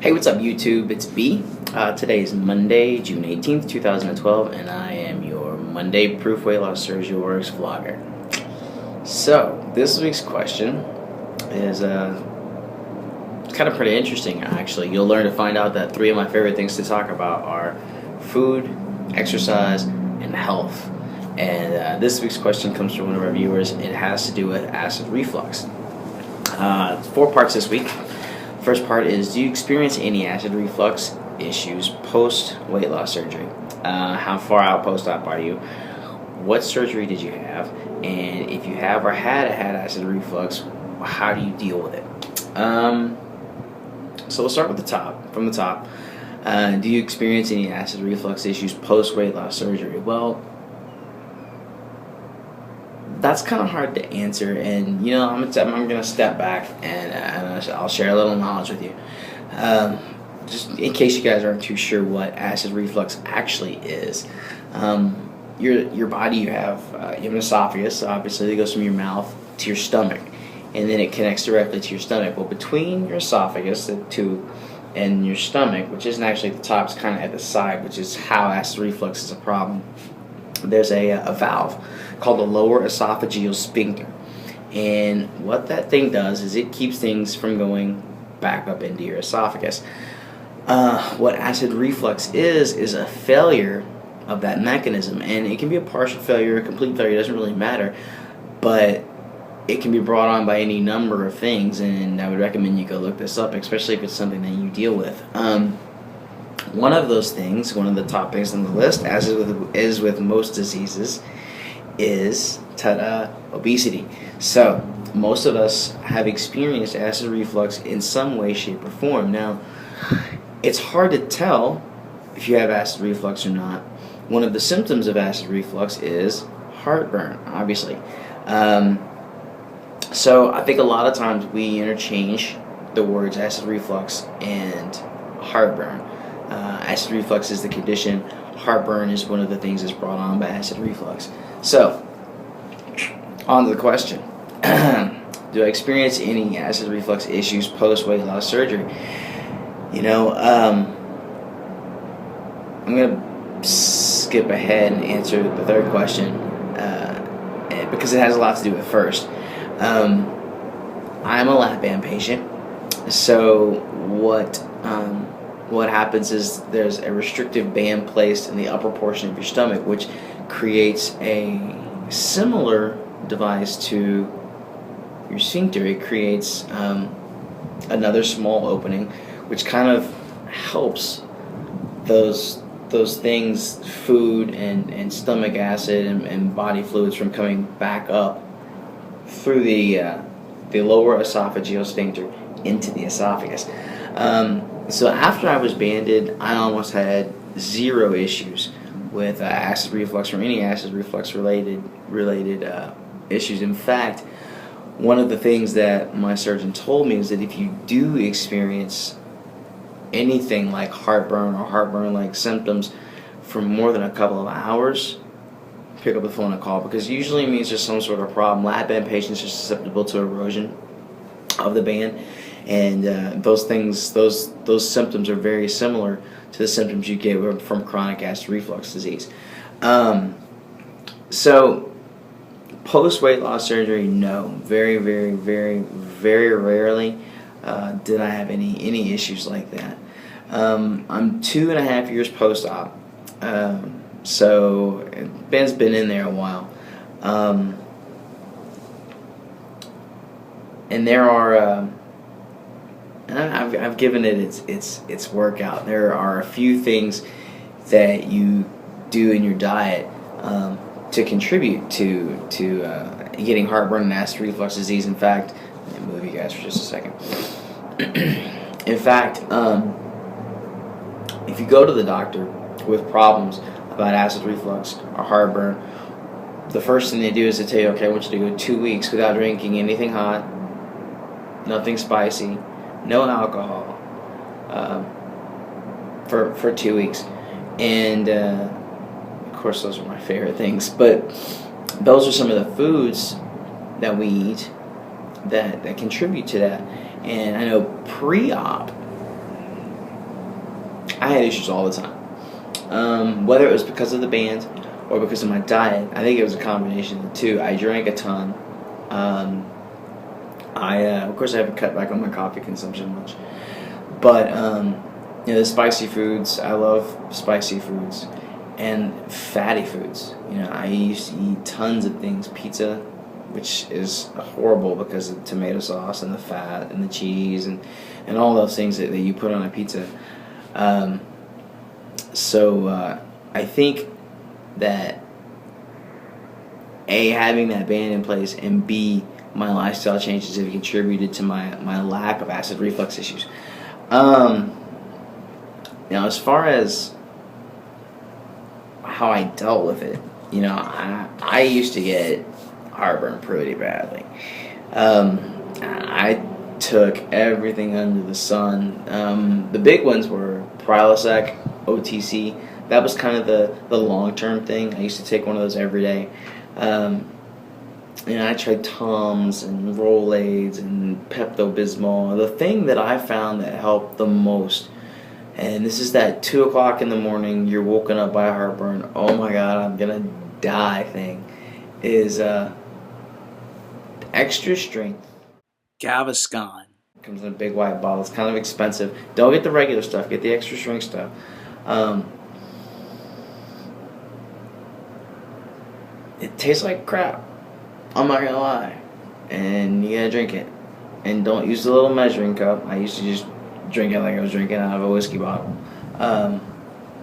Hey, what's up YouTube? It's B. Today is Monday, June 18th, 2012, and I am your Monday ProofWLSWorks vlogger. So, this week's question is kind of pretty interesting, actually. You'll learn to find out that three of my favorite things to talk about are food, exercise, and health. And this week's question comes from one of our viewers. It has to do with acid reflux. 4 parts this week. First part is, do you experience any acid reflux issues post weight loss surgery? How far out post-op are you? What surgery did you have? And if you have or had acid reflux, how do you deal with it? So we'll start with from the top. Do you experience any acid reflux issues post weight loss surgery? Well, that's kind of hard to answer, and I'm gonna step back and I'll share a little knowledge with you, just in case you guys aren't too sure what acid reflux actually is. Your body, you have an esophagus, obviously, that goes from your mouth to your stomach, and then it connects directly to your stomach. Well, between your esophagus, the tube, and your stomach, which isn't actually at the top, it's kind of at the side, which is how acid reflux is a problem. There's a valve called the lower esophageal sphincter, and what that thing does is it keeps things from going back up into your esophagus. What acid reflux is a failure of that mechanism, and it can be a partial failure, a complete failure, it doesn't really matter, but it can be brought on by any number of things, and I would recommend you go look this up, especially if it's something that you deal with. One of those things, one of the top things on the list, as is with most diseases, is obesity. So most of us have experienced acid reflux in some way, shape, or form. Now, it's hard to tell if you have acid reflux or not. One of the symptoms of acid reflux is heartburn, obviously. So I think a lot of times we interchange the words acid reflux and heartburn. Acid reflux is the condition. Heartburn is one of the things that's brought on by acid reflux. So, on to the question. Do I experience any acid reflux issues post weight loss surgery? I'm going to skip ahead and answer the third question because it has a lot to do with first. I'm a lap band patient, so what happens is there's a restrictive band placed in the upper portion of your stomach, which creates a similar device to your sphincter. It creates another small opening, which kind of helps those things, food and stomach acid and body fluids, from coming back up through the lower esophageal sphincter into the esophagus. So after I was banded, I almost had zero issues with acid reflux or any acid reflux related issues. In fact, one of the things that my surgeon told me is that if you do experience anything like heartburn or heartburn-like symptoms for more than a couple of hours, pick up the phone and call, because usually it means there's some sort of problem. Lap band patients are susceptible to erosion of the band, and those symptoms are very similar to the symptoms you get from chronic acid reflux disease. So post weight loss surgery, no, very, very, very, very rarely did I have any issues like that. I'm 2.5 years post-op, so Ben's been in there a while, and there are. And I've given it its workout. There are a few things that you do in your diet to contribute to getting heartburn and acid reflux disease. In fact, let me move you guys for just a second. In fact, if you go to the doctor with problems about acid reflux or heartburn, the first thing they do is they tell you, okay, I want you to go 2 weeks without drinking anything hot, nothing spicy, no alcohol, for 2 weeks. And of course those are my favorite things, but those are some of the foods that we eat that contribute to that. And I know pre-op, I had issues all the time. Whether it was because of the band or because of my diet, I think it was a combination of the two. I drank a ton. Of course, I haven't cut back on my coffee consumption much, but the spicy foods. I love spicy foods and fatty foods. I used to eat tons of things, pizza, which is horrible because of the tomato sauce and the fat and the cheese and all those things that you put on a pizza. So I think that A, having that band in place, and B, my lifestyle changes have contributed to my lack of acid reflux issues. Now, as far as how I dealt with it, I used to get heartburn pretty badly. I took everything under the sun. The big ones were Prilosec, OTC. That was kind of the long-term thing. I used to take one of those every day. I tried Tums and Rolaids and Pepto-Bismol. The thing that I found that helped the most, and this is that 2 o'clock in the morning, you're woken up by heartburn, oh my god, I'm gonna die thing, is extra strength Gaviscon. Comes in a big white bottle. It's kind of expensive. Don't get the regular stuff. Get the extra strength stuff. It tastes like crap. I'm not gonna lie. And you gotta drink it. And don't use the little measuring cup. I used to just drink it like I was drinking out of a whiskey bottle.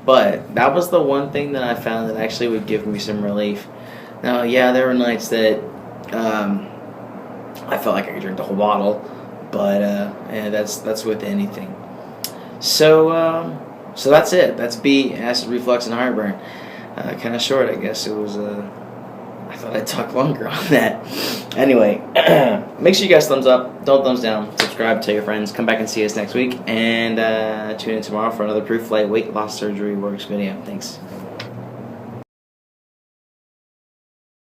But that was the one thing that I found that actually would give me some relief. Now, yeah, there were nights that I felt like I could drink the whole bottle, but that's with anything. So that's it. That's B, acid reflux and heartburn. Kind of short, I guess. It was. I thought I'd talk longer on that. Anyway, make sure you guys thumbs up, don't thumbs down, subscribe, tell your friends, come back and see us next week, and tune in tomorrow for another Proof Weight Loss Surgery Works video. Thanks.